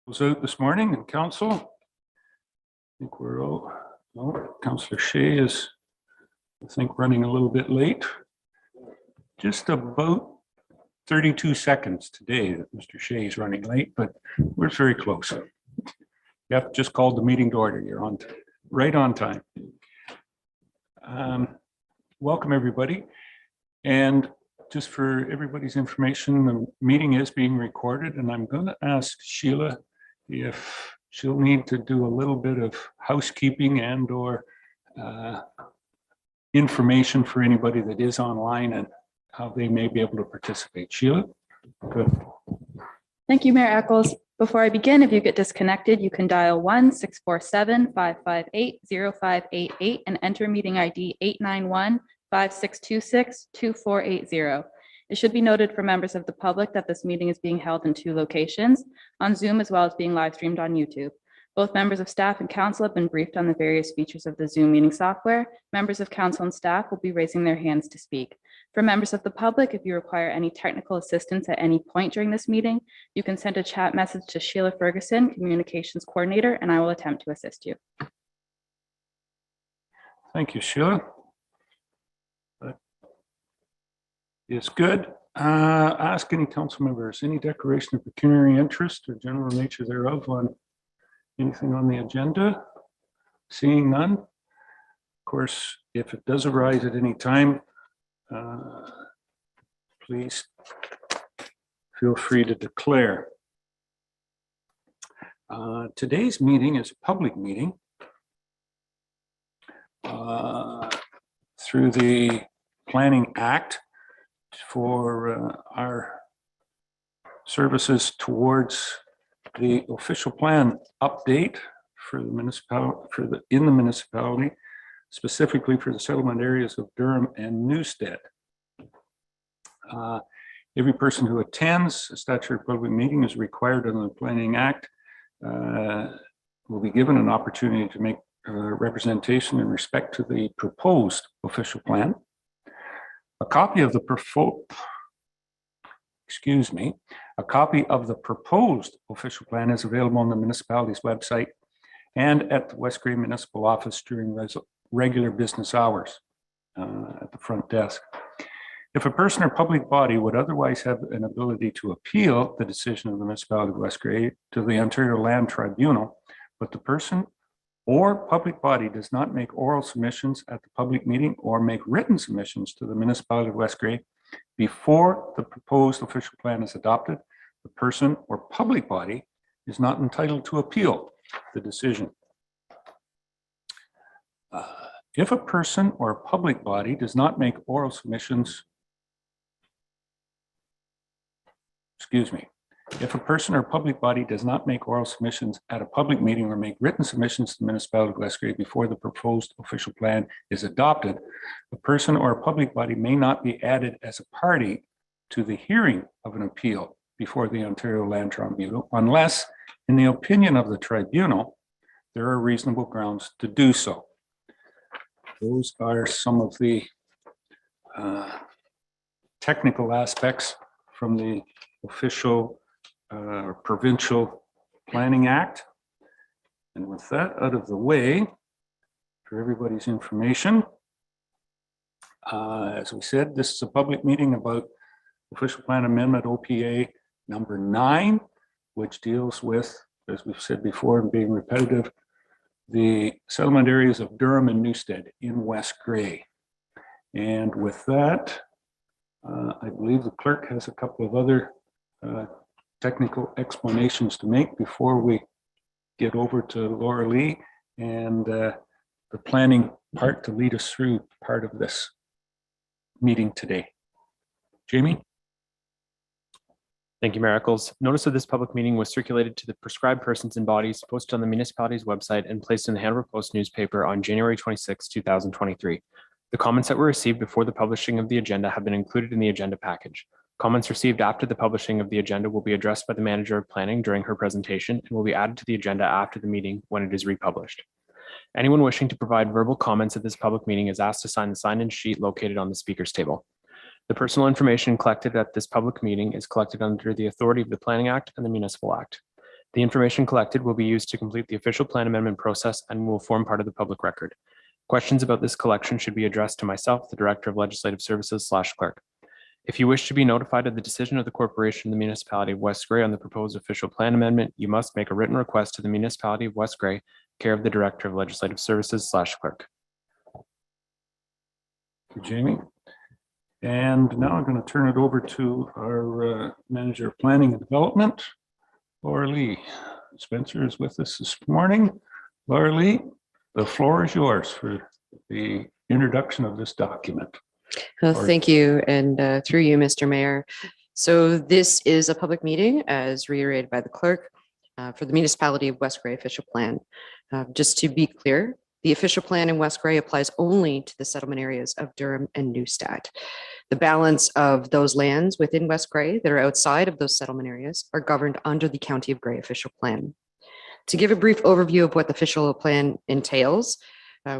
Was out this morning in council. I think we're all, no, Councillor Shea is, I think, running a little bit late. Just about 32 seconds today that Mr. Shea is running late, but we're very close. You have just called the meeting to order. You're on, right on time. Welcome everybody. And just for everybody's information, the meeting is being recorded, and I'm going to ask Sheila if she'll need to do a little bit of housekeeping and or information for anybody that is online and how they may be able to participate. Sheila? Good. Thank you, Mayor Eccles. Before I begin, if you get disconnected, you can dial 1-647-558-0588 and enter meeting ID 891-5626-2480. It should be noted for members of the public that this meeting is being held in 2 locations, on Zoom as well as being live streamed on YouTube. Both members of staff and council have been briefed on the various features of the Zoom meeting software. Members of council and staff will be raising their hands to speak. For members of the public, if you require any technical assistance at any point during this meeting, you can send a chat message to Sheila Ferguson, Communications Coordinator, and I will attempt to assist you. Thank you, Sheila. Is good. Ask any council members, any declaration of pecuniary interest or general nature thereof on anything on the agenda? Seeing none. Of course, if it does arise at any time, please feel free to declare. Today's meeting is a public meeting through the Planning Act for our services towards the official plan update for the municipality, in the municipality, specifically for the settlement areas of Durham and Newstead. Every person who attends a statutory public meeting is required under the Planning Act will be given an opportunity to make representation in respect to the proposed official plan. A copy of the proposed official plan is available on the municipality's website and at the West Grey Municipal Office during regular business hours at the front desk. If a person or public body would otherwise have an ability to appeal the decision of the municipality of West Grey to the Ontario Land Tribunal, but the person or public body does not make oral submissions at the public meeting or make written submissions to the municipality of West Grey before the proposed official plan is adopted, the person or public body is not entitled to appeal the decision. If a person or a public body does not make oral submissions, if a person or public body does not make oral submissions at a public meeting or make written submissions to the municipality of West Grey before the proposed official plan is adopted, a person or a public body may not be added as a party to the hearing of an appeal before the Ontario Land Tribunal unless, in the opinion of the tribunal, there are reasonable grounds to do so. Those are some of the technical aspects from the official Provincial Planning Act. And with that out of the way, for everybody's information, as we said, this is a public meeting about Official Plan Amendment OPA number 9, which deals with, as we've said before and being repetitive, the settlement areas of Durham and Newstead in West Grey. And with that, I believe the clerk has a couple of other technical explanations to make before we get over to Laura Lee and the planning part to lead us through part of this meeting today. Jamie? Thank you, Mayor Eccles. Notice of this public meeting was circulated to the prescribed persons and bodies, posted on the municipality's website and placed in the Hanover Post newspaper on January 26, 2023. The comments that were received before the publishing of the agenda have been included in the agenda package. Comments received after the publishing of the agenda will be addressed by the manager of planning during her presentation and will be added to the agenda after the meeting when it is republished. Anyone wishing to provide verbal comments at this public meeting is asked to sign the sign-in sheet located on the speaker's table. The personal information collected at this public meeting is collected under the authority of the Planning Act and the Municipal Act. The information collected will be used to complete the official plan amendment process and will form part of the public record. Questions about this collection should be addressed to myself, the Director of Legislative Services / Clerk. If you wish to be notified of the decision of the corporation of the municipality of West Gray on the proposed official plan amendment, you must make a written request to the municipality of West Gray, care of the Director of Legislative Services / Clerk. Thank you, Jamie. And now I'm going to turn it over to our Manager of Planning and Development, Laura Lee. Spencer is with us this morning. Laura Lee, the floor is yours for the introduction of this document. Well, thank you. And through you, Mr. Mayor. So this is a public meeting, as reiterated by the clerk, for the municipality of West Gray official plan. Just to be clear, the official plan in West Gray applies only to the settlement areas of Durham and Neustadt. The balance of those lands within West Gray that are outside of those settlement areas are governed under the County of Gray official plan. To give a brief overview of what the official plan entails,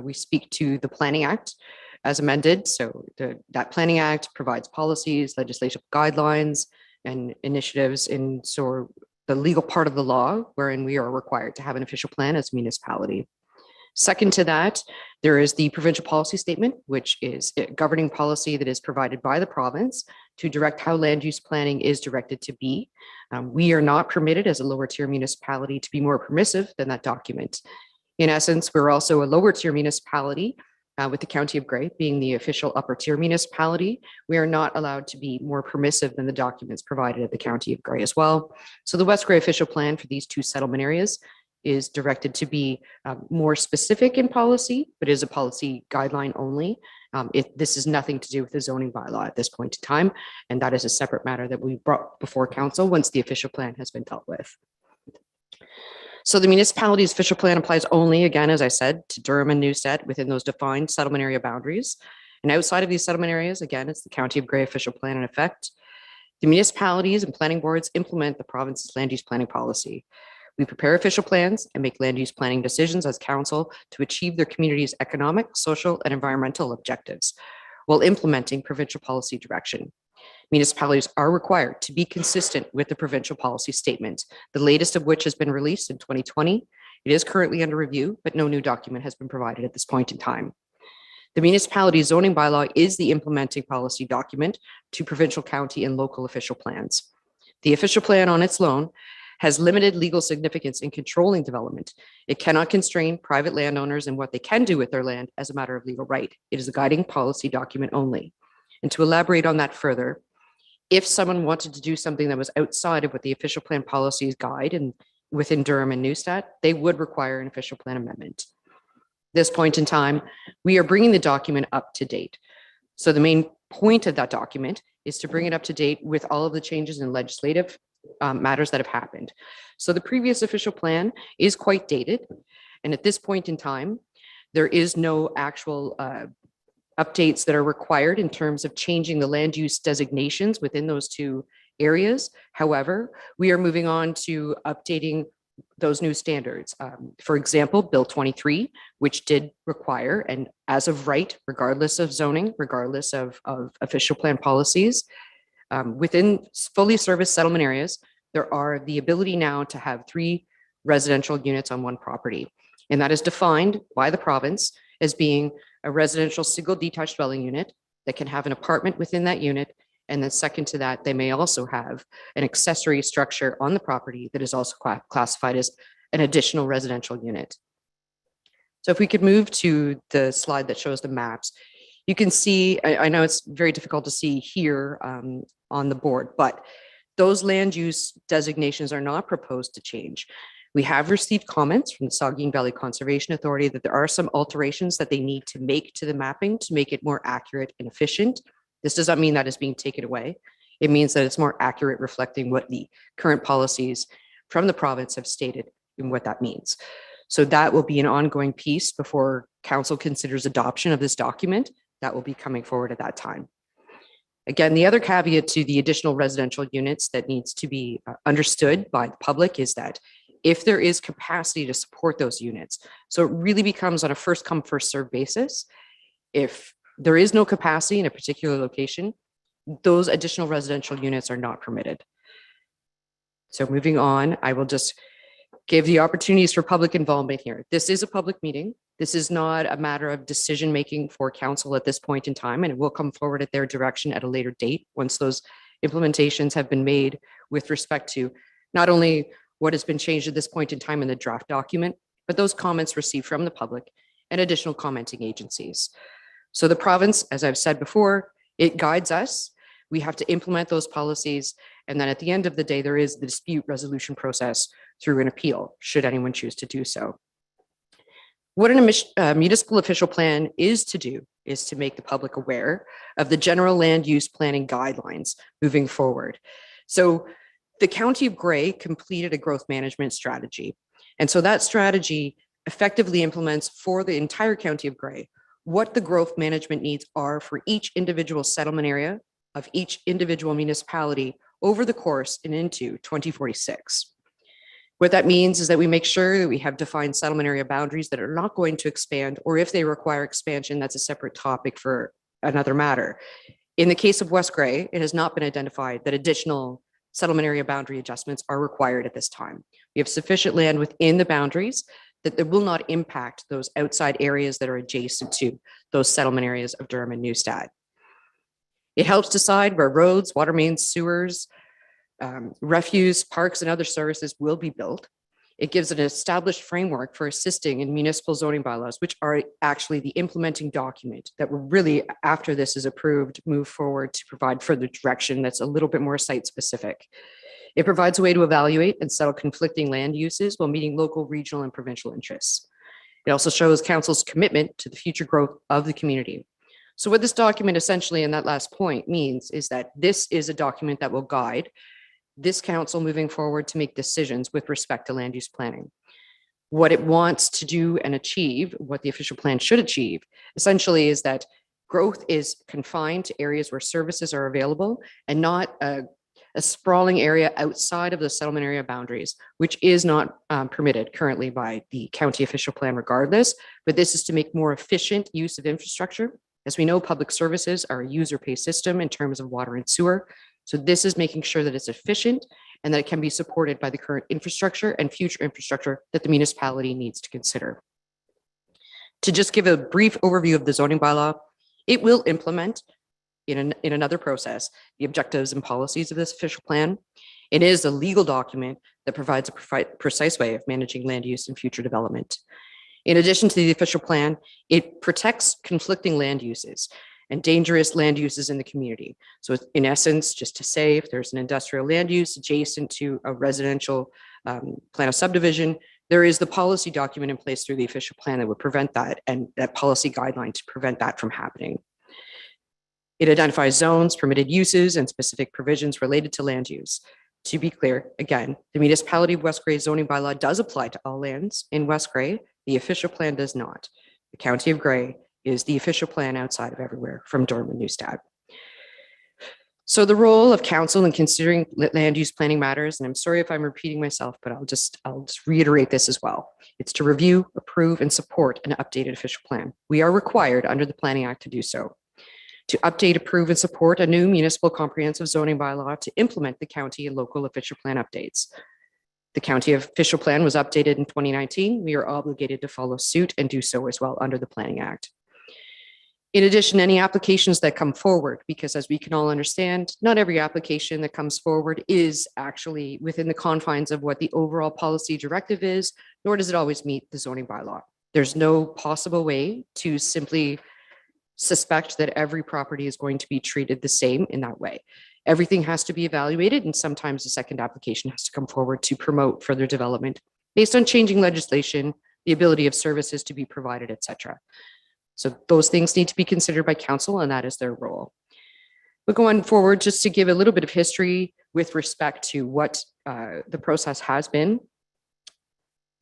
we speak to the Planning Act as amended. So that Planning Act provides policies, legislative guidelines, and initiatives in the legal part of the law wherein we are required to have an official plan as a municipality. Second to that, there is the provincial policy statement, which is a governing policy that is provided by the province to direct how land use planning is directed to be. We are not permitted as a lower tier municipality to be more permissive than that document. In essence, we're also a lower tier municipality with the County of Gray being the official upper tier municipality. We are not allowed to be more permissive than the documents provided at the County of Gray as well. So the West Gray official plan for these two settlement areas is directed to be more specific in policy, but is a policy guideline only. This is nothing to do with the zoning bylaw at this point in time, and that is a separate matter that we brought before council once the official plan has been dealt with. So the municipality's official plan applies only, again, as I said, to Durham and Neustadt within those defined settlement area boundaries. And outside of these settlement areas, again, it's the County of Gray official plan in effect. The municipalities and planning boards implement the province's land use planning policy. We prepare official plans and make land use planning decisions as council to achieve their community's economic, social, and environmental objectives while implementing provincial policy direction. Municipalities are required to be consistent with the provincial policy statement, the latest of which has been released in 2020. It is currently under review, but no new document has been provided at this point in time. The municipality zoning bylaw is the implementing policy document to provincial, county, and local official plans. The official plan on its own has limited legal significance in controlling development. It cannot constrain private landowners in what they can do with their land as a matter of legal right. It is a guiding policy document only. And to elaborate on that further, if someone wanted to do something that was outside of what the official plan policies guide and within Durham and Neustadt, they would require an official plan amendment. This point in time, we are bringing the document up to date. So the main point of that document is to bring it up to date with all of the changes in legislative matters that have happened. So the previous official plan is quite dated. And at this point in time, there is no actual updates that are required in terms of changing the land use designations within those two areas. However, we are moving on to updating those new standards. For example, Bill 23, which did require, and as of right, regardless of zoning, regardless of official plan policies, within fully serviced settlement areas, there are the ability now to have 3 residential units on one property. And that is defined by the province as being a residential single detached dwelling unit that can have an apartment within that unit. And then second to that, they may also have an accessory structure on the property that is also classified as an additional residential unit. So if we could move to the slide that shows the maps, you can see, I know it's very difficult to see here on the board, but those land use designations are not proposed to change. We have received comments from the Saugeen Valley Conservation Authority that there are some alterations that they need to make to the mapping to make it more accurate and efficient. This does not mean that is being taken away. It means that it's more accurate, reflecting what the current policies from the province have stated and what that means. So that will be an ongoing piece before council considers adoption of this document. That will be coming forward at that time. Again, the other caveat to the additional residential units that needs to be understood by the public is that if there is capacity to support those units, so it really becomes on a first come, first served basis. If there is no capacity in a particular location, those additional residential units are not permitted. So moving on, I will just gave the opportunities for public involvement here. This is a public meeting. This is not a matter of decision-making for council at this point in time, and it will come forward at their direction at a later date once those implementations have been made with respect to not only what has been changed at this point in time in the draft document, but those comments received from the public and additional commenting agencies. So the province, as I've said before, it guides us. We have to implement those policies. And then at the end of the day, there is the dispute resolution process through an appeal, should anyone choose to do so. What a municipal official plan is to do is to make the public aware of the general land use planning guidelines moving forward. So the County of Grey completed a growth management strategy. And so that strategy effectively implements for the entire County of Grey what the growth management needs are for each individual settlement area of each individual municipality over the course and into 2046. What that means is that we make sure that we have defined settlement area boundaries that are not going to expand, or if they require expansion, that's a separate topic for another matter. In the case of West Grey, it has not been identified that additional settlement area boundary adjustments are required at this time. We have sufficient land within the boundaries that it will not impact those outside areas that are adjacent to those settlement areas of Durham and Neustadt. It helps decide where roads, water mains, sewers, refuse, parks, and other services will be built. It gives an established framework for assisting in municipal zoning bylaws, which are actually the implementing document that will really, after this is approved, move forward to provide further direction that's a little bit more site specific. It provides a way to evaluate and settle conflicting land uses while meeting local, regional, and provincial interests. It also shows council's commitment to the future growth of the community. So what this document essentially, in that last point, means is that this is a document that will guide this council moving forward to make decisions with respect to land use planning. What it wants to do and achieve, what the official plan should achieve, essentially is that growth is confined to areas where services are available and not a sprawling area outside of the settlement area boundaries, which is not permitted currently by the county official plan regardless, but this is to make more efficient use of infrastructure. As we know, public services are a user-pay system in terms of water and sewer. So this is making sure that it's efficient and that it can be supported by the current infrastructure and future infrastructure that the municipality needs to consider. To just give a brief overview of the zoning bylaw, it will implement in another process the objectives and policies of this official plan. It is a legal document that provides a precise way of managing land use and future development. In addition to the official plan, it protects conflicting land uses and dangerous land uses in the community. So in essence, just to say, if there's an industrial land use adjacent to a residential plan of subdivision, there is the policy document in place through the official plan that would prevent that, and that policy guideline to prevent that from happening. It identifies zones, permitted uses, and specific provisions related to land use. To be clear, again, the municipality of West Grey zoning bylaw does apply to all lands in West Grey. The official plan does not. The County of Grey is the official plan outside of everywhere from Durham and Neustadt. So the role of council in considering land use planning matters, and I'm sorry if I'm repeating myself, but I'll just reiterate this as well. It's to review, approve, and support an updated official plan. We are required under the Planning Act to do so. To update, approve, and support a new municipal comprehensive zoning bylaw to implement the county and local official plan updates. The county official plan was updated in 2019. We are obligated to follow suit and do so as well under the Planning Act. In addition, any applications that come forward, because as we can all understand, not every application that comes forward is actually within the confines of what the overall policy directive is, nor does it always meet the zoning bylaw. There's no possible way to simply suspect that every property is going to be treated the same in that way. Everything has to be evaluated, and sometimes a second application has to come forward to promote further development based on changing legislation, the ability of services to be provided, etc. So those things need to be considered by council, and that is their role. But going forward, just to give a little bit of history with respect to what the process has been.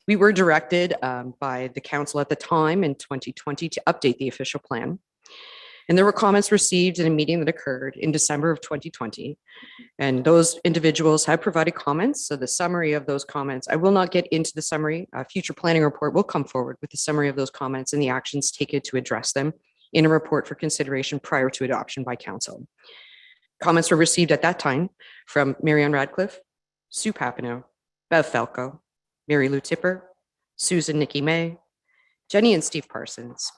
We were directed by the council at the time in 2020 to update the official plan. And there were comments received in a meeting that occurred in December of 2020. And those individuals have provided comments. So the summary of those comments, I will not get into the summary. A future planning report will come forward with the summary of those comments and the actions taken to address them in a report for consideration prior to adoption by council. Comments were received at that time from Marianne Radcliffe, Sue Papineau, Bev Falco, Mary Lou Tipper, Susan Nikki May, Jenny and Steve Parsons,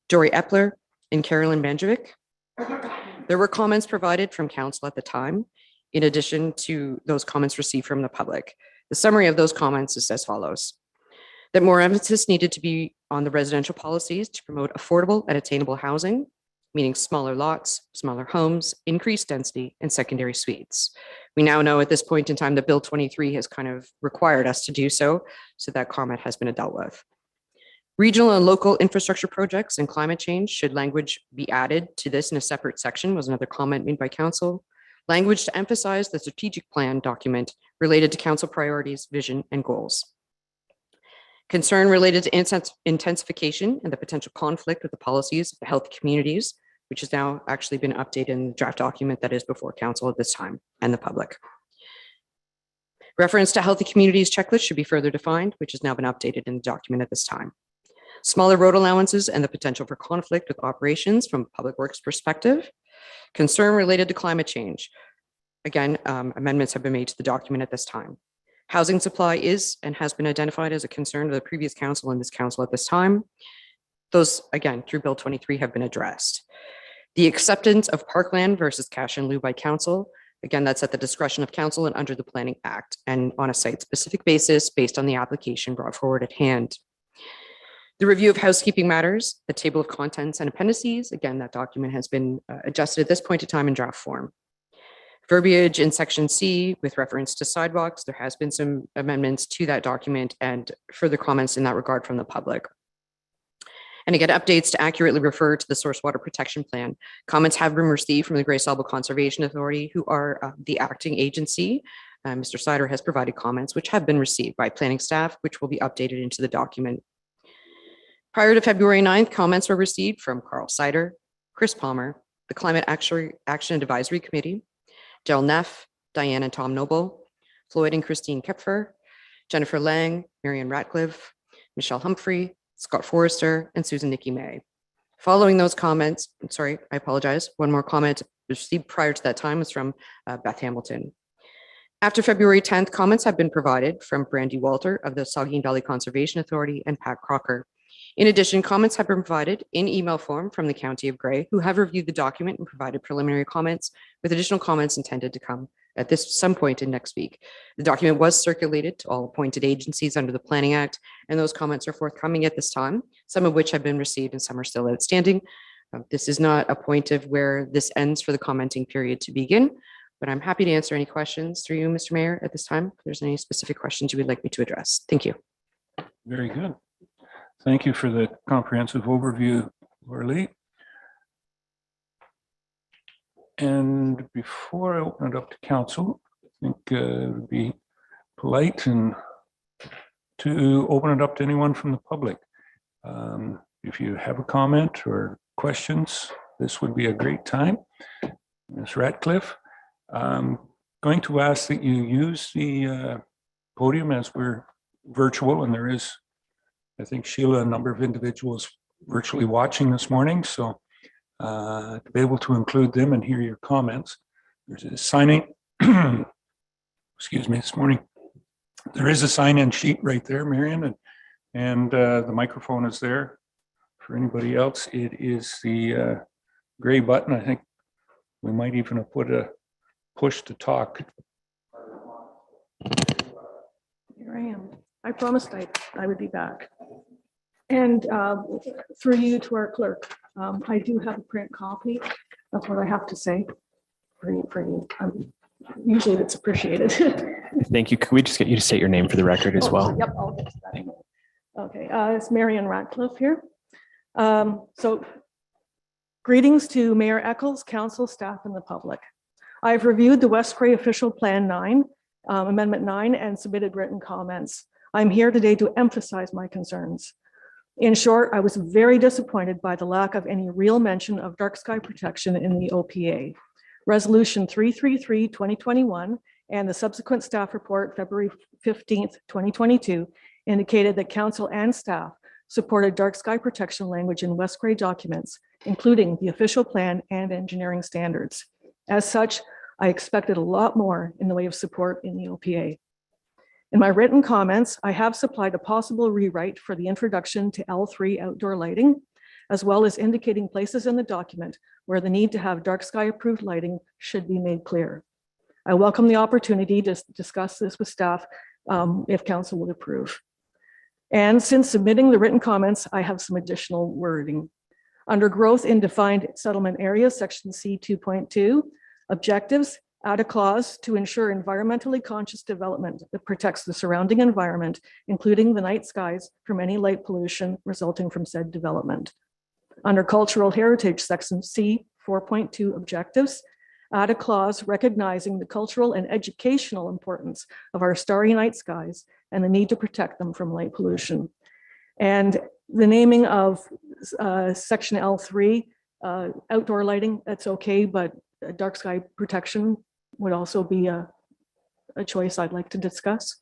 Dory Epler, and Carolyn Banjovic. There were comments provided from council at the time, in addition to those comments received from the public. The summary of those comments is as follows: that more emphasis needed to be on the residential policies to promote affordable and attainable housing, meaning smaller lots, smaller homes, increased density, and secondary suites. We now know at this point in time that Bill 23 has kind of required us to do so, so that comment has been dealt with. Regional and local infrastructure projects and climate change, should language be added to this in a separate section, was another comment made by council. Language to emphasize the strategic plan document related to council priorities, vision, and goals. Concern related to intensification and the potential conflict with the policies of the healthy communities, which has now actually been updated in the draft document that is before council at this time and the public. Reference to healthy communities checklist should be further defined, which has now been updated in the document at this time. Smaller road allowances and the potential for conflict with operations from a public works perspective. Concern related to climate change. Again, amendments have been made to the document at this time. Housing supply is and has been identified as a concern of the previous council and this council at this time. Those, again, through Bill 23 have been addressed. The acceptance of parkland versus cash in lieu by council. Again, that's at the discretion of council and under the Planning Act and on a site-specific basis based on the application brought forward at hand. The review of housekeeping matters, the table of contents and appendices. Again, that document has been adjusted at this point in time in draft form. Verbiage in section C with reference to sidewalks. There has been some amendments to that document and further comments in that regard from the public. And again, updates to accurately refer to the source water protection plan. Comments have been received from the Grace Alba Conservation Authority, who are the acting agency. Mr. Sider has provided comments which have been received by planning staff, which will be updated into the document. Prior to February 9th, comments were received from Carl Sider, Chris Palmer, the Climate Action Advisory Committee, Jill Neff, Diane and Tom Noble, Floyd and Christine Kepfer, Jennifer Lang, Marian Ratcliffe, Michelle Humphrey, Scott Forrester, and Susan Nikki May. Following those comments, I'm sorry, I apologize. One more comment received prior to that time was from Beth Hamilton. After February 10th, comments have been provided from Brandy Walter of the Saugeen Valley Conservation Authority and Pat Crocker. In addition, comments have been provided in email form from the County of Grey, who have reviewed the document and provided preliminary comments, with additional comments intended to come at some point in next week. The document was circulated to all appointed agencies under the Planning Act, and those comments are forthcoming at this time, some of which have been received and some are still outstanding. This is not a point of where this ends for the commenting period to begin, but I'm happy to answer any questions through you, Mr. Mayor, at this time. If there's any specific questions you would like me to address. Thank you. Very good. Thank you for the comprehensive overview, Laura. And before I open it up to council, I think it would be polite and to open it up to anyone from the public. If you have a comment or questions, this would be a great time. Ms. Ratcliffe, I'm going to ask that you use the podium as we're virtual, and there is, I think, Sheila, a number of individuals virtually watching this morning. So to be able to include them and hear your comments, there's a signing, excuse me, this morning. There is a sign-in sheet right there, Marion, and the microphone is there. For anybody else, it is the gray button. I think we might even have put a push to talk. Here I am. I promised I would be back. And through you to our clerk, I do have a print copy of what I have to say for you. Usually it's appreciated. Thank you. Could we just get you to state your name for the record as well? Yep, I'll get to that. Okay, it's Marian Ratcliffe here. So greetings to Mayor Eccles, council, staff, and the public. I've reviewed the West Cray Official Plan 9, Amendment 9, and submitted written comments. I'm here today to emphasize my concerns. In short, I was very disappointed by the lack of any real mention of dark sky protection in the OPA. Resolution 333-2021 and the subsequent staff report, February 15th, 2022, indicated that council and staff supported dark sky protection language in West Cray documents, including the official plan and engineering standards. As such, I expected a lot more in the way of support in the OPA. In my written comments, I have supplied a possible rewrite for the introduction to L3 outdoor lighting, as well as indicating places in the document where the need to have dark sky approved lighting should be made clear. I welcome the opportunity to discuss this with staff if council would approve. And since submitting the written comments, I have some additional wording. Under growth in defined settlement areas, section C 2.2, objectives, add a clause to ensure environmentally conscious development that protects the surrounding environment, including the night skies, from any light pollution resulting from said development. Under cultural heritage, section C 4.2, objectives, add a clause recognizing the cultural and educational importance of our starry night skies and the need to protect them from light pollution. And the naming of section L3, outdoor lighting, that's okay, but dark sky protection would also be a choice I'd like to discuss.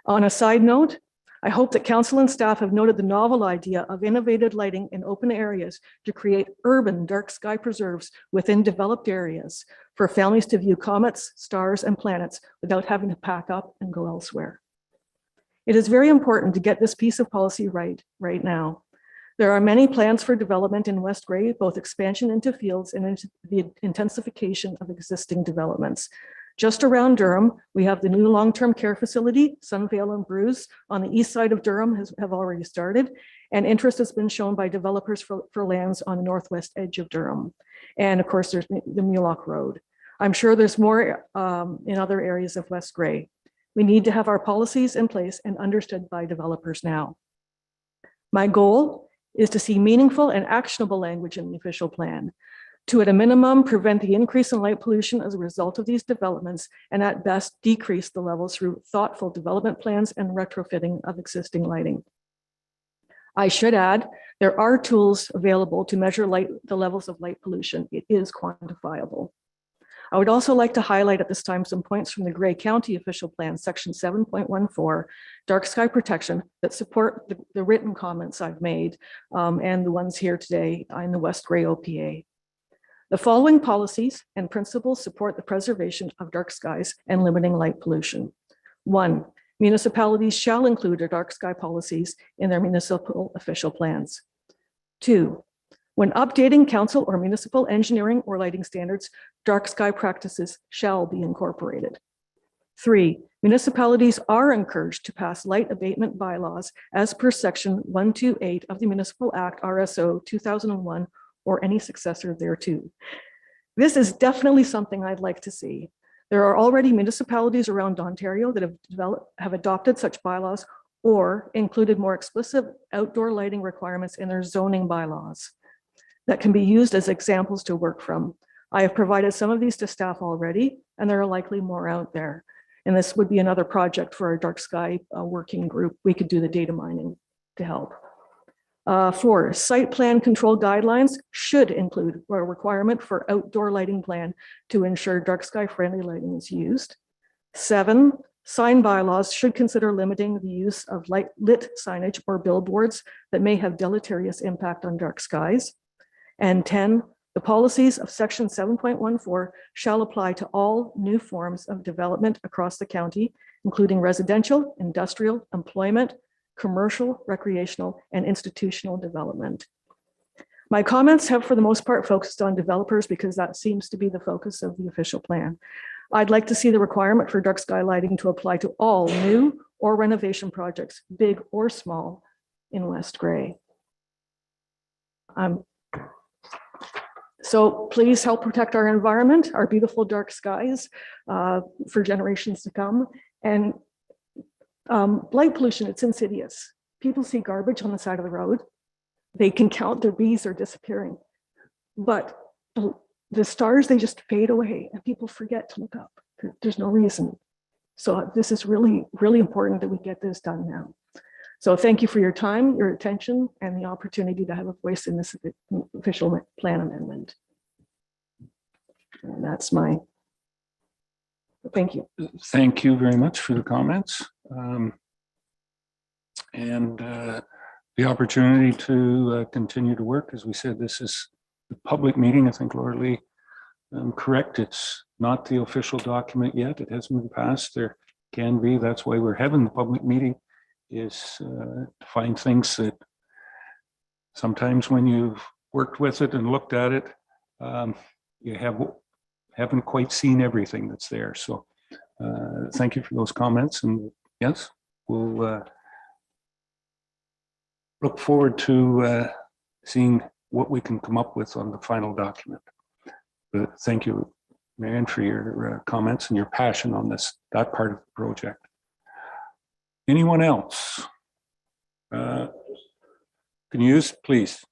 On a side note, I hope that council and staff have noted the novel idea of innovative lighting in open areas to create urban dark sky preserves within developed areas for families to view comets, stars, and planets without having to pack up and go elsewhere. It is very important to get this piece of policy right now. There are many plans for development in West Grey, both expansion into fields and into the intensification of existing developments. Just around Durham, we have the new long-term care facility, Sunvale and Bruce, on the east side of Durham have already started, and interest has been shown by developers for lands on the northwest edge of Durham. And of course, there's the Mulock Road. I'm sure there's more in other areas of West Grey. We need to have our policies in place and understood by developers now. My goal is to see meaningful and actionable language in the official plan to, at a minimum, prevent the increase in light pollution as a result of these developments, and at best, decrease the levels through thoughtful development plans and retrofitting of existing lighting. I should add, there are tools available to measure the levels of light pollution. It is quantifiable. I would also like to highlight at this time some points from the Grey County Official Plan, section 7.14, dark sky protection, that support the written comments I've made and the ones here today in the West Grey OPA. The following policies and principles support the preservation of dark skies and limiting light pollution. 1, municipalities shall include their dark sky policies in their municipal official plans. 2, when updating council or municipal engineering or lighting standards, dark sky practices shall be incorporated. 3, municipalities are encouraged to pass light abatement bylaws as per section 128 of the Municipal Act RSO 2001 or any successor thereto. This is definitely something I'd like to see. There are already municipalities around Ontario that have adopted such bylaws or included more explicit outdoor lighting requirements in their zoning bylaws that can be used as examples to work from. I have provided some of these to staff already, and there are likely more out there. And this would be another project for our dark sky working group. We could do the data mining to help. 4, site plan control guidelines should include a requirement for outdoor lighting plan to ensure dark sky friendly lighting is used. 7, sign bylaws should consider limiting the use of lit signage or billboards that may have deleterious impact on dark skies. And 10, the policies of section 7.14 shall apply to all new forms of development across the county, including residential, industrial, employment, commercial, recreational, and institutional development. My comments have for the most part focused on developers because that seems to be the focus of the official plan. I'd like to see the requirement for dark sky lighting to apply to all new or renovation projects, big or small, in West Grey. So please help protect our environment, our beautiful dark skies for generations to come. And light pollution, it's insidious. People see garbage on the side of the road. They can count their bees are disappearing. But the stars, they just fade away and people forget to look up. There's no reason. So this is really, really important that we get this done now. So thank you for your time, your attention, and the opportunity to have a voice in this official plan amendment. And that's my, thank you. Thank you very much for the comments. And the opportunity to continue to work. As we said, this is the public meeting. I think Laura Lee, correct, it's not the official document yet. It hasn't been passed. There can be. That's why we're having the public meeting, is to find things that sometimes when you've worked with it and looked at it, you haven't quite seen everything that's there. So thank you for those comments. And yes, we'll look forward to seeing what we can come up with on the final document. But thank you, Marion, for your comments and your passion on that part of the project. Anyone else? Can you use, please,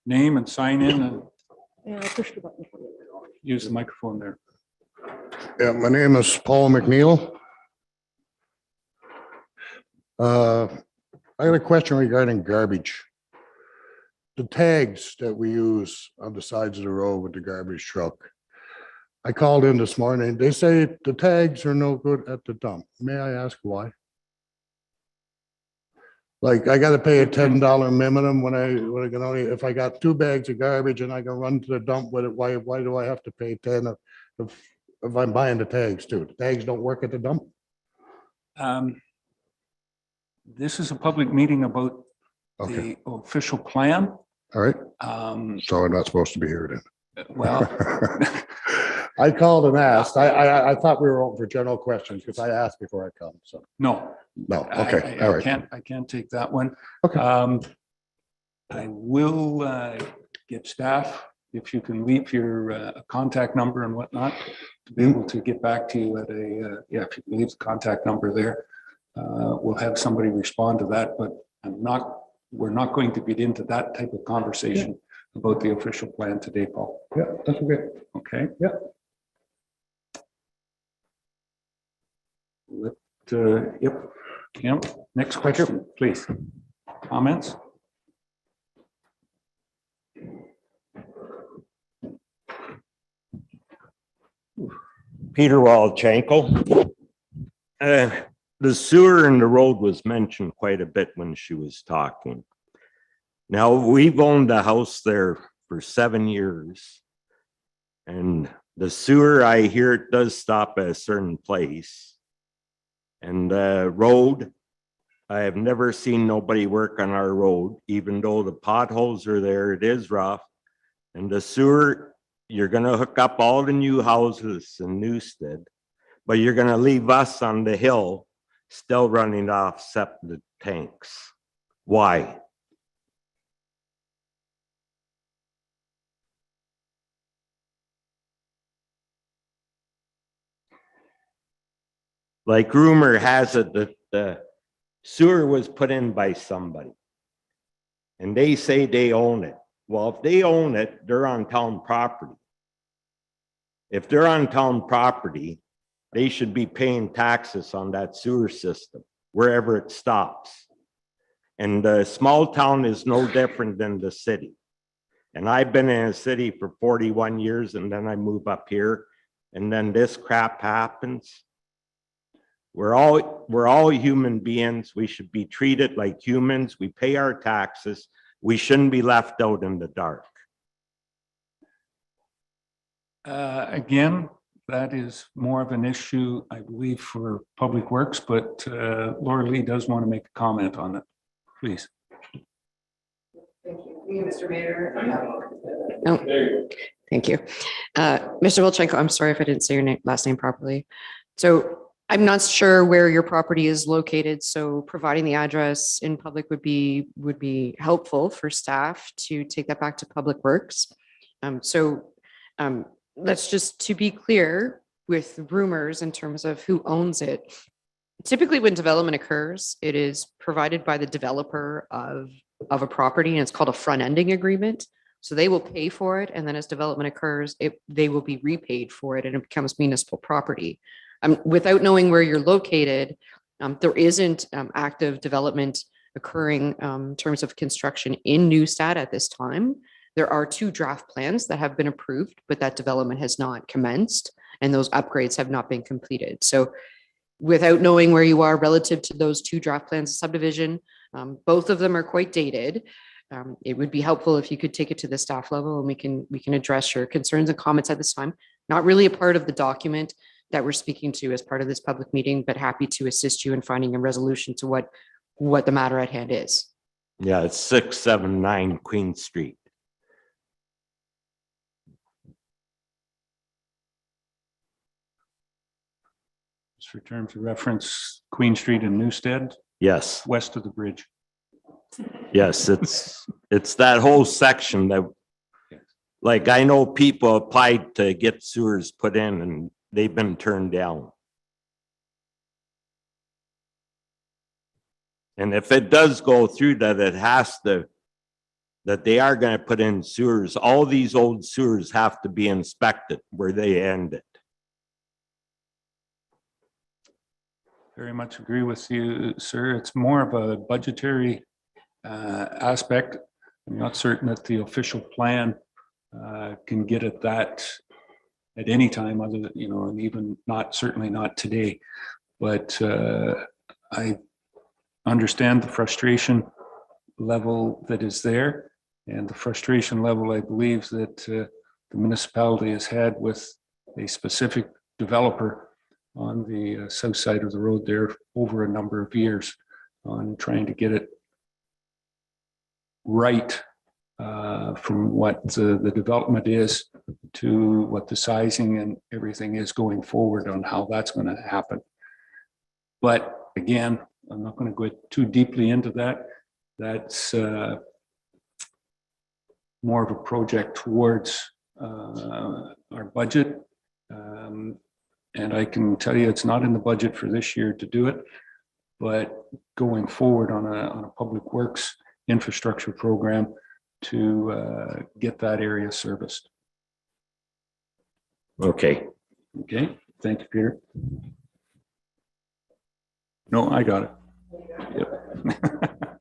name and sign in and Yeah, I pushed the button for you. use the microphone there. Yeah, my name is Paul McNeil. I had a question regarding garbage. The tags that we use on the sides of the road with the garbage truck. I called in this morning. They say the tags are no good at the dump. May I ask why? Like, I gotta pay a $10 minimum when I can only, if I got 2 bags of garbage and I can run to the dump with it, why do I have to pay 10 if I'm buying the tags too? The tags don't work at the dump? This is a public meeting about Okay, the official plan. all right. So I'm not supposed to be here then. Well, I called and asked. I thought we were open for general questions because I asked before I come, so, no. no, okay, all right. I can't take that one. Okay. I will get staff, if you can leave your contact number and whatnot, to be able to get back to you at if you can leave the contact number there. We'll have somebody respond to that, but we're not going to get into that type of conversation about the official plan today, Paul. Yeah, that's okay. Okay? Yeah. Yep. Kim, next question, please. Comments? Peter Walchenko. The sewer and the road was mentioned quite a bit when she was talking. Now, we've owned the house there for 7 years. And the sewer, I hear it does stop at a certain place. And the road, I have never seen nobody work on our road, even though the potholes are there, it is rough. And the sewer, you're gonna hook up all the new houses in Newstead, but you're gonna leave us on the hill still running off septic tanks. Why? Like rumor has it that the sewer was put in by somebody. And they say they own it. Well, if they own it, they're on town property. If they're on town property, they should be paying taxes on that sewer system, wherever it stops. And the small town is no different than the city. And I've been in a city for 41 years and then I move up here and then this crap happens. We're all human beings. We should be treated like humans. We pay our taxes. We shouldn't be left out in the dark. Again, that is more of an issue, I believe, for Public Works, but Laura Lee does want to make a comment on it. Please. Thank you, Mr. Mayor. No, thank you. Mr. Volchenko, I'm sorry if I didn't say your last name properly. So I'm not sure where your property is located, so providing the address in public would be helpful for staff to take that back to Public Works. Let's just to be clear with rumors in terms of who owns it. Typically when development occurs, it is provided by the developer of a property and it's called a front ending agreement. So they will pay for it. And then as development occurs, they will be repaid for it and it becomes municipal property. Without knowing where you're located, there isn't active development occurring in terms of construction in Newstead at this time. There are 2 draft plans that have been approved, but that development has not commenced and those upgrades have not been completed. So without knowing where you are relative to those 2 draft plans of subdivision, both of them are quite dated. It would be helpful if you could take it to the staff level and we can address your concerns and comments at this time. Not really a part of the document. that we're speaking to as part of this public meeting, but happy to assist you in finding a resolution to what the matter at hand is. Yeah, it's 679 Queen Street. Just for terms of reference, Queen Street in Newstead, Yes, west of the bridge. yes, it's that whole section that, like, I know people applied to get sewers put in and they've been turned down. And if it does go through that, it has to, that they are gonna put in sewers, all these old sewers have to be inspected where they end it. Very much agree with you, sir. It's more of a budgetary aspect. I'm not certain that the official plan can get at that at any time other than, and even not, certainly not today. But I understand the frustration level that is there, and the frustration level, I believe, that the municipality has had with a specific developer on the south side of the road there over a number of years on trying to get it right from what the development is to what the sizing and everything is going forward on how that's going to happen. But again, I'm not going to go too deeply into that. That's more of a project towards our budget. And I can tell you it's not in the budget for this year to do it, but going forward on a public works infrastructure program to get that area serviced. Okay. Okay, thank you, Peter. No, I got it. Yep.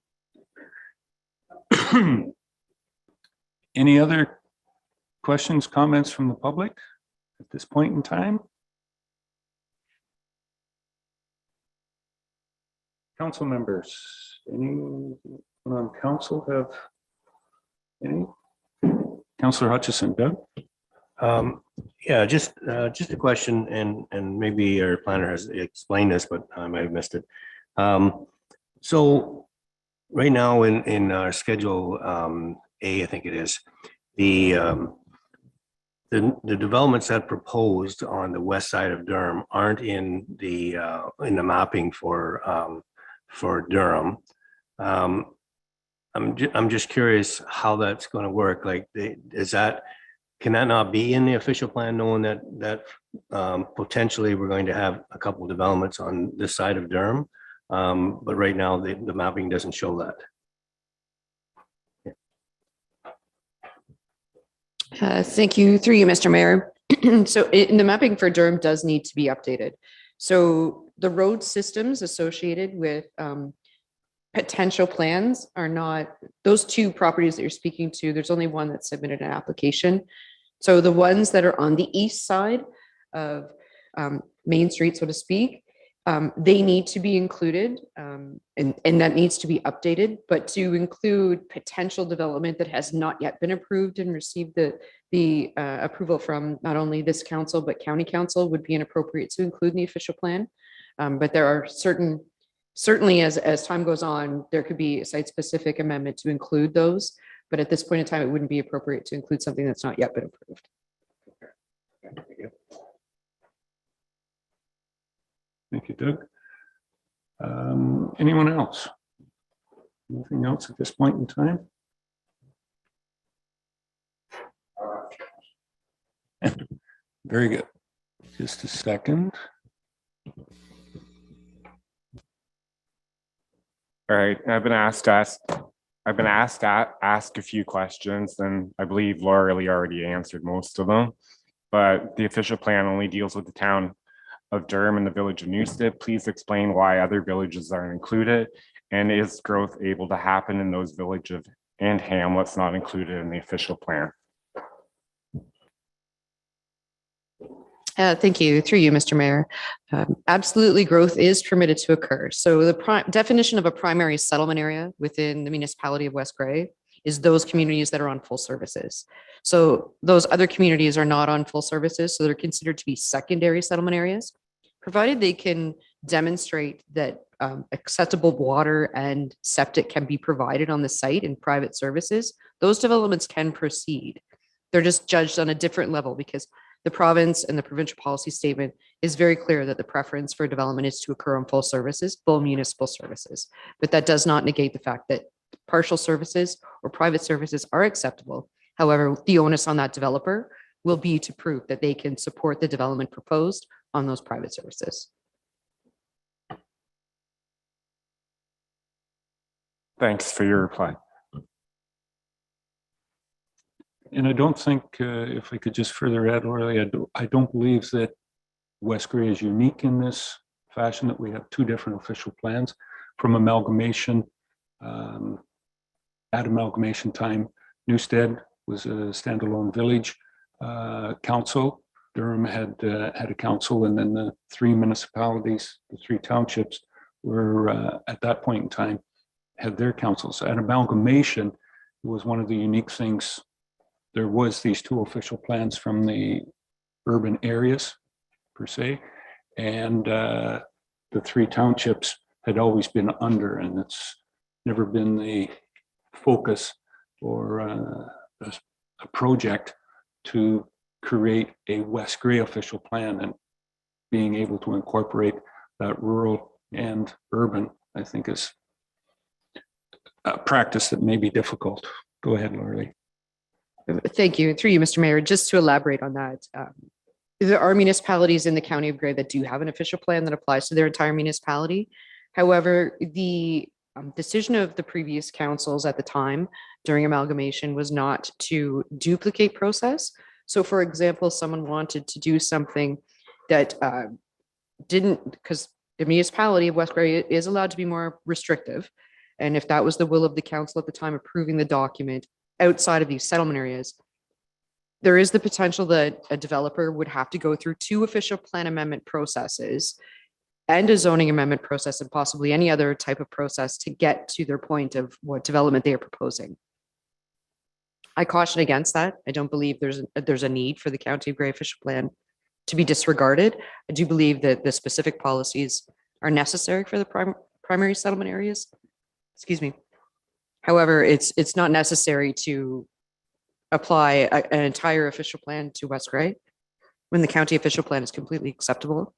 Any other questions, comments from the public at this point in time? Council members, anyone on council have any? Councillor Hutchison, Doug? Yeah, just a question, and maybe our planner has explained this, but I might have missed it. So right now in our schedule A, I think it is, the developments that proposed on the west side of Durham aren't in the mapping for Durham. I'm just curious how that's going to work. Like, can that not be in the official plan, knowing that potentially we're going to have a couple developments on this side of Durham, but right now the mapping doesn't show that. Thank you, through you, Mr. Mayor. So the mapping for Durham does need to be updated. So the road systems associated with potential plans are not, those two properties that you're speaking to, there's only one that submitted an application. So the ones that are on the east side of Main Street, so to speak, they need to be included, and that needs to be updated. But to include potential development that has not yet been approved and received the approval from not only this council but county council would be inappropriate to include in the official plan. But there are certainly as time goes on, there could be a site-specific amendment to include those. But at this point in time, it wouldn't be appropriate to include something that's not yet been approved. Thank you, Doug. Anyone else? Anything else at this point in time? Very good. Just a second. All right, I've been asked to ask a few questions, and I believe Laura already answered most of them. But the official plan only deals with the town of Durham and the village of Newstead. Please explain why other villages aren't included, and is growth able to happen in those villages and hamlets not included in the official plan? Thank you. Through you, Mr. Mayor. Absolutely, growth is permitted to occur. So the definition of a primary settlement area within the municipality of West Grey is those communities that are on full services. So those other communities are not on full services, so they're considered to be secondary settlement areas, provided they can demonstrate that accessible water and septic can be provided on the site in private services. Those developments can proceed. They're just judged on a different level because the province and the provincial policy statement is very clear that the preference for development is to occur on full services, full municipal services. But that does not negate the fact that partial services or private services are acceptable. However, the onus on that developer will be to prove that they can support the development proposed on those private services. Thanks for your reply. And I don't think, if I could just further add, Laurie, I don't believe that West Grey is unique in this fashion, that we have two different official plans from amalgamation. At amalgamation time, Newstead was a standalone village council. Durham had a council, and then the three municipalities, the three townships were at that point in time had their councils. At amalgamation, it was one of the unique things. There was these two official plans from the urban areas per se, and the three townships had always been under, and it's never been the focus or a project to create a West Grey official plan, and being able to incorporate that rural and urban, I think, is a practice that may be difficult. Go ahead, Laurie. Thank you. Through you, Mr. Mayor, just to elaborate on that, there are municipalities in the County of Grey that do have an official plan that applies to their entire municipality. However, the decision of the previous councils at the time during amalgamation was not to duplicate process. So for example, someone wanted to do something that didn't, because the municipality of West Grey is allowed to be more restrictive. And if that was the will of the council at the time approving the document outside of these settlement areas, there is the potential that a developer would have to go through two official plan amendment processes and a zoning amendment process and possibly any other type of process to get to their point of what development they are proposing. I caution against that. I don't believe there's a need for the County of Grey official plan to be disregarded. I do believe that the specific policies are necessary for the primary settlement areas. Excuse me. However, it's not necessary to apply an entire official plan to West Grey when the county official plan is completely acceptable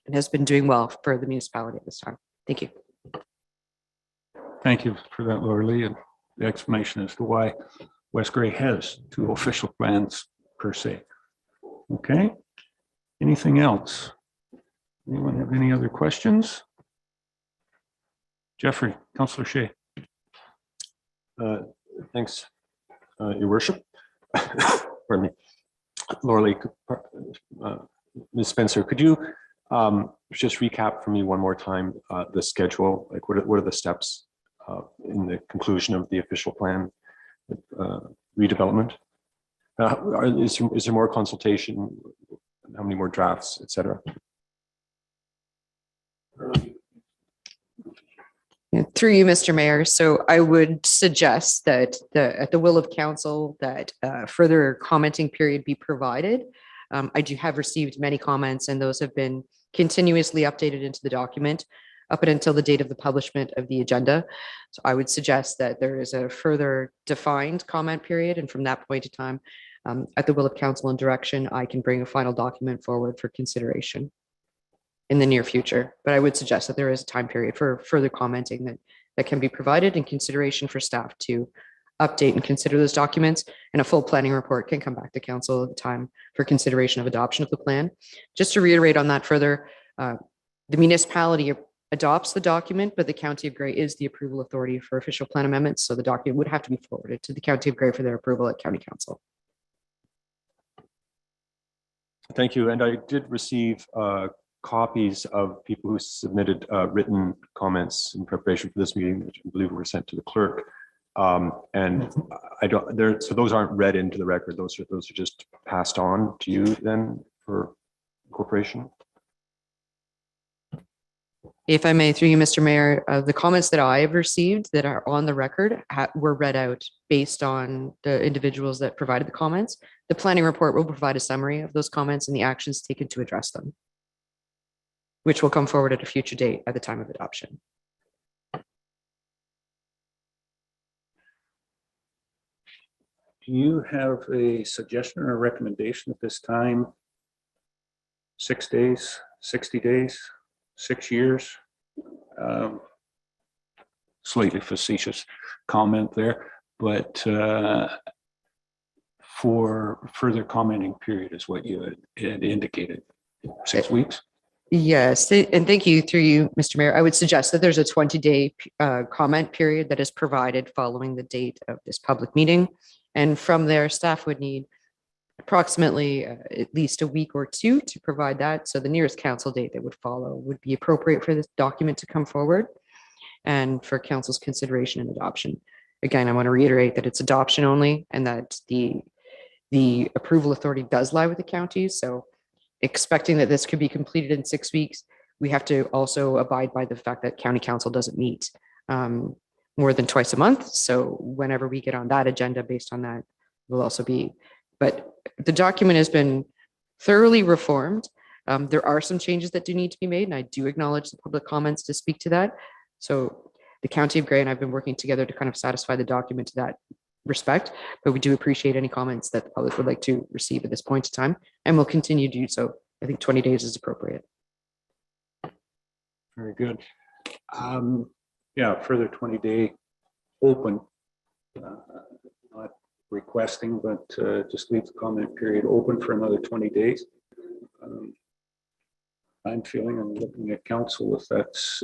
and has been doing well for the municipality at this time. Thank you. Thank you for that, Laurie, and the explanation as to why West Grey has two official plans per se. Okay. Anything else? Anyone have any other questions? Jeffrey, Councillor Shea. Thanks, Your Worship. Pardon me. Laurie, Ms. Spencer, could you just recap for me one more time the schedule? Like, what are the steps in the conclusion of the official plan redevelopment? Is there more consultation? How many more drafts, et cetera? Through you, Mr. Mayor. So I would suggest that at the will of council that further commenting period be provided. I do have received many comments, and those have been continuously updated into the document up until the date of the publishment of the agenda. So I would suggest that there is a further defined comment period, and from that point in time, at the will of council and direction, I can bring a final document forward for consideration in the near future. But I would suggest that there is a time period for further commenting that can be provided in consideration for staff to update and consider those documents, and a full planning report can come back to council at the time for consideration of adoption of the plan. Just to reiterate on that further, the municipality adopts the document, but the County of Grey is the approval authority for official plan amendments. So the document would have to be forwarded to the County of Grey for their approval at County Council. Thank you. And I did receive copies of people who submitted written comments in preparation for this meeting, which I believe were sent to the clerk. And I don't, so those aren't read into the record. Those are just passed on to you then for incorporation. If I may, through you, Mr. Mayor, the comments that I have received that are on the record were read out based on the individuals that provided the comments. The planning report will provide a summary of those comments and the actions taken to address them, which will come forward at a future date at the time of adoption. Do you have a suggestion or a recommendation at this time? 6 days, 60 days, 6 years? Slightly facetious comment there, but for further commenting period is what you had indicated. 6 weeks? Yes, and thank you through you, Mr. Mayor. I would suggest that there's a 20-day comment period that is provided following the date of this public meeting. And from there, staff would need approximately at least a week or two to provide that. So the nearest council date that would follow would be appropriate for this document to come forward and for council's consideration and adoption. Again, I want to reiterate that it's adoption only and that the approval authority does lie with the county. So expecting that this could be completed in 6 weeks, we have to also abide by the fact that county council doesn't meet more than twice a month. So whenever we get on that agenda based on that, will also be, but the document has been thoroughly reformed. There are some changes that do need to be made, and I do acknowledge the public comments to speak to that. So the County of Grey and I've been working together to kind of satisfy the document to that respect, but we do appreciate any comments that the public would like to receive at this point in time, and we'll continue to do so. I think 20 days is appropriate. Very good. Yeah, further 20-day open, not requesting, but just leave the comment period open for another 20 days. I'm feeling and looking at council if that's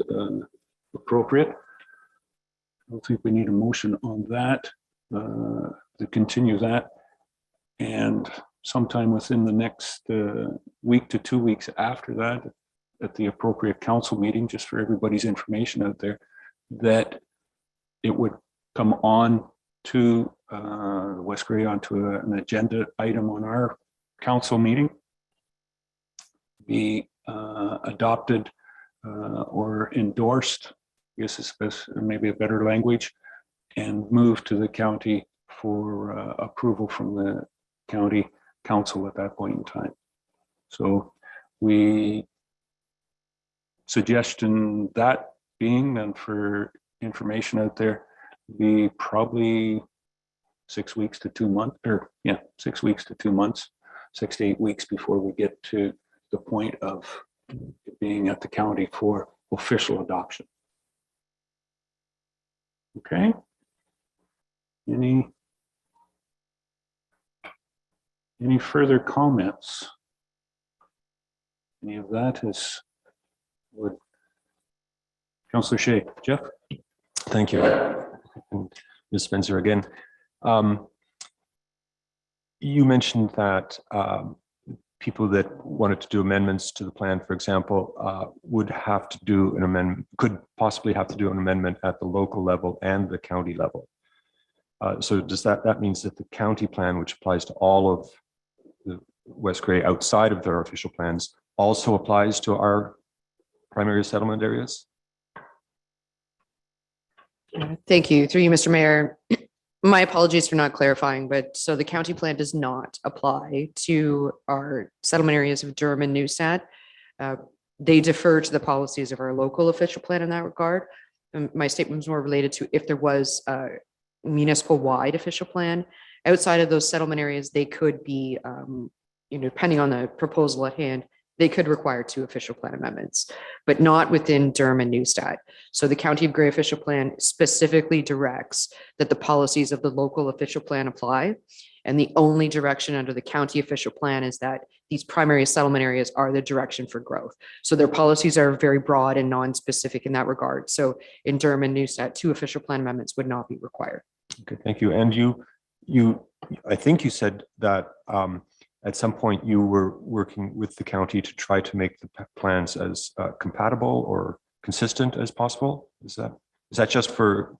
appropriate. I don't think we need a motion on that to continue that. And sometime within the next week to 2 weeks after that, at the appropriate council meeting, just for everybody's information out there, that it would come on to West Grey onto an agenda item on our council meeting, be adopted or endorsed, I guess it's maybe a better language, and move to the county for approval from the county council at that point in time. So we suggestion that being, and for information out there, be probably 6 weeks to 2 months, or yeah, 6 weeks to 2 months, 6 to 8 weeks before we get to the point of being at the county for official adoption. Okay. Any further comments? Any of that is would Councillor Shea. Jeff? Thank you. Ms. Spencer again. You mentioned that people that wanted to do amendments to the plan, for example, would have to do an amendment, could possibly have to do an amendment at the local level and the county level. So does that means that the county plan, which applies to all of the West Grey outside of their official plans, also applies to our primary settlement areas? Thank you. Through you, Mr. Mayor. My apologies for not clarifying, but so the county plan does not apply to our settlement areas of Durham and Neustadt. They defer to the policies of our local official plan in that regard. My statement was more related to if there was a municipal-wide official plan. Outside of those settlement areas, they could be, depending on the proposal at hand, they could require 2 official plan amendments, but not within Durham and Neustadt. So the County of Grey official plan specifically directs that the policies of the local official plan apply. And the only direction under the county official plan is that these primary settlement areas are the direction for growth. So their policies are very broad and non-specific in that regard. So in Durham and Neustadt, 2 official plan amendments would not be required. Okay, thank you. And I think you said that at some point you were working with the county to try to make the plans as compatible or consistent as possible. Is that just for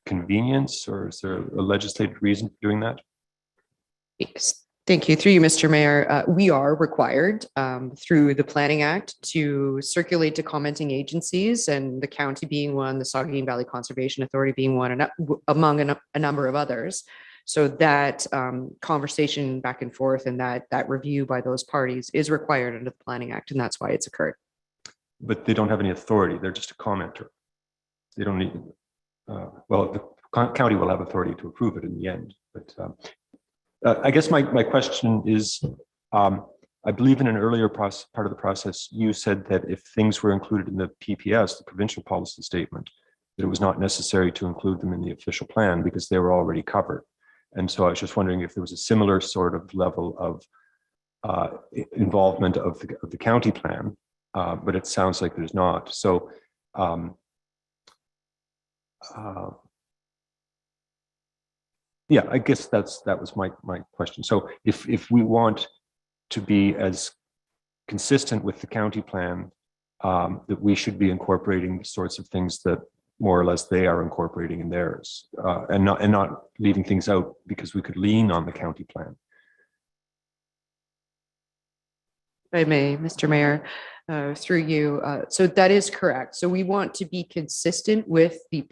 convenience, or is there a legislative reason for doing that? Thank you. Through you, Mr. Mayor, we are required through the Planning Act to circulate to commenting agencies, and the county being one, the Saugeen Valley Conservation Authority being one, and among a number of others. So that conversation back and forth and that review by those parties is required under the Planning Act, and that's why it's occurred. But they don't have any authority. They're just a commenter. They don't need, well, the county will have authority to approve it in the end, but I guess my question is, I believe in an earlier part of the process, you said that if things were included in the PPS, the provincial policy statement, that it was not necessary to include them in the official plan because they were already covered. And so I was just wondering if there was a similar sort of level of involvement of the county plan, but it sounds like there's not. So yeah, I guess that was my question. So if we want to be as consistent with the county plan, that we should be incorporating the sorts of things that more or less they are incorporating in theirs, and not leaving things out because we could lean on the county plan. If I may, Mr. Mayor, through you. So that is correct. So we want to be consistent with the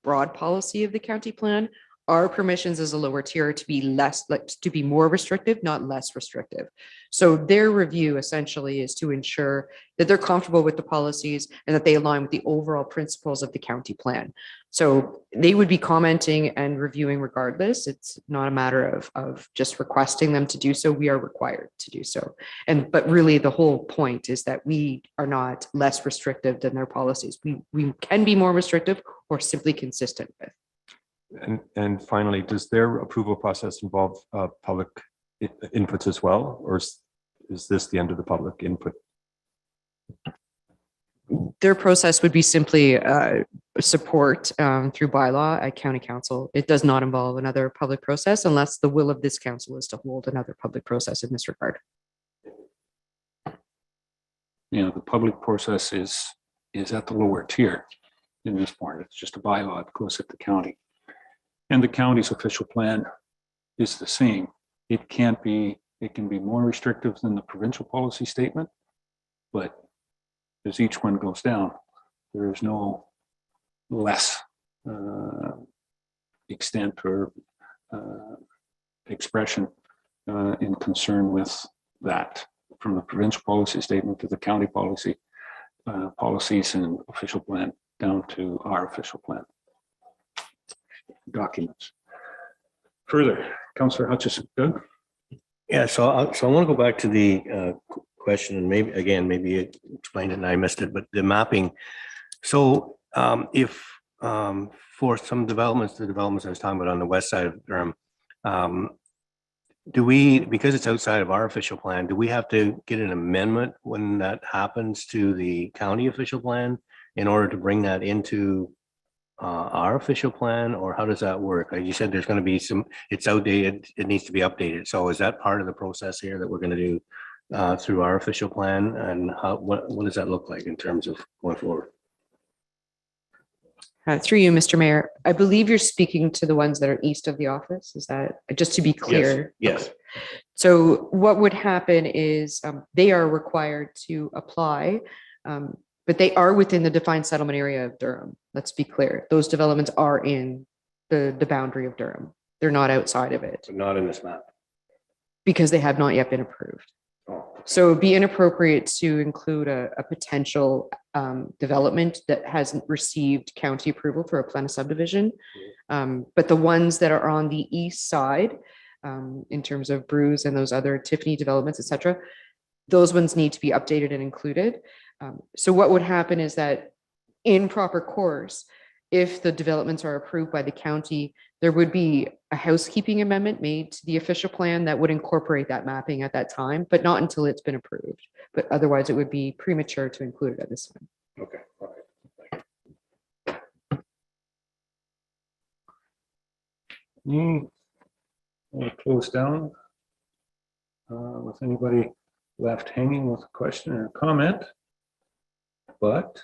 broad policy of the county plan. Our permissions as a lower tier to be to be more restrictive, not less restrictive. So their review essentially is to ensure that they're comfortable with the policies and that they align with the overall principles of the county plan. So they would be commenting and reviewing regardless. It's not a matter of just requesting them to do so. We are required to do so. But really the whole point is that we are not less restrictive than their policies. We can be more restrictive or simply consistent with. And finally, does their approval process involve public inputs as well, or is this the end of the public input? Their process would be simply support through bylaw at county council. It does not involve another public process unless the will of this council is to hold another public process in this regard. You know, the public process is at the lower tier in this part. It's just a bylaw that goes at the county. And the county's official plan is the same. It can be more restrictive than the provincial policy statement, but as each one goes down, there is no less extent or expression in concern with that, from the provincial policy statement to the county policy policies and official plan down to our official plan documents. Further, Councillor Hutchison. Doug? Yeah, so I want to go back to the question, and maybe you explained it and I missed it, but the mapping. So if for some developments, the developments I was talking about on the west side of Durham, do we, because it's outside of our official plan, do we have to get an amendment when that happens to the county official plan in order to bring that into our official plan, or how does that work? Like you said, there's going to be it's outdated, it needs to be updated. So is that part of the process here that we're going to do through our official plan, and what does that look like in terms of going forward? Through you, Mr. Mayor, I believe you're speaking to the ones that are east of the office. Is that, just to be clear? Yes. Okay. So what would happen is they are required to apply, but they are within the defined settlement area of Durham. Let's be clear. Those developments are in the boundary of Durham. They're not outside of it. So not in this map. Because they have not yet been approved. So it'd be inappropriate to include a potential development that hasn't received county approval for a plan of subdivision. But the ones that are on the east side, in terms of Bruce and those other Tiffany developments, et cetera, those ones need to be updated and included. So what would happen is that in proper course, if the developments are approved by the county, there would be a housekeeping amendment made to the official plan that would incorporate that mapping at that time, but not until it's been approved. But otherwise it would be premature to include it at this time. Okay. We'll close down with anybody left hanging with a question or comment. But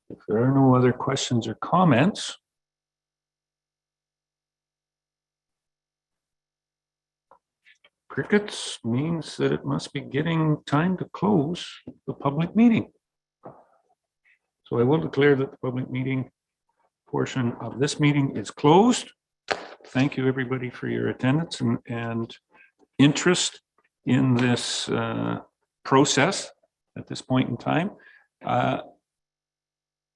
if there are no other questions or comments, crickets means that it must be getting time to close the public meeting. So I will declare that the public meeting portion of this meeting is closed. Thank you, everybody, for your attendance and interest in this process at this point in time.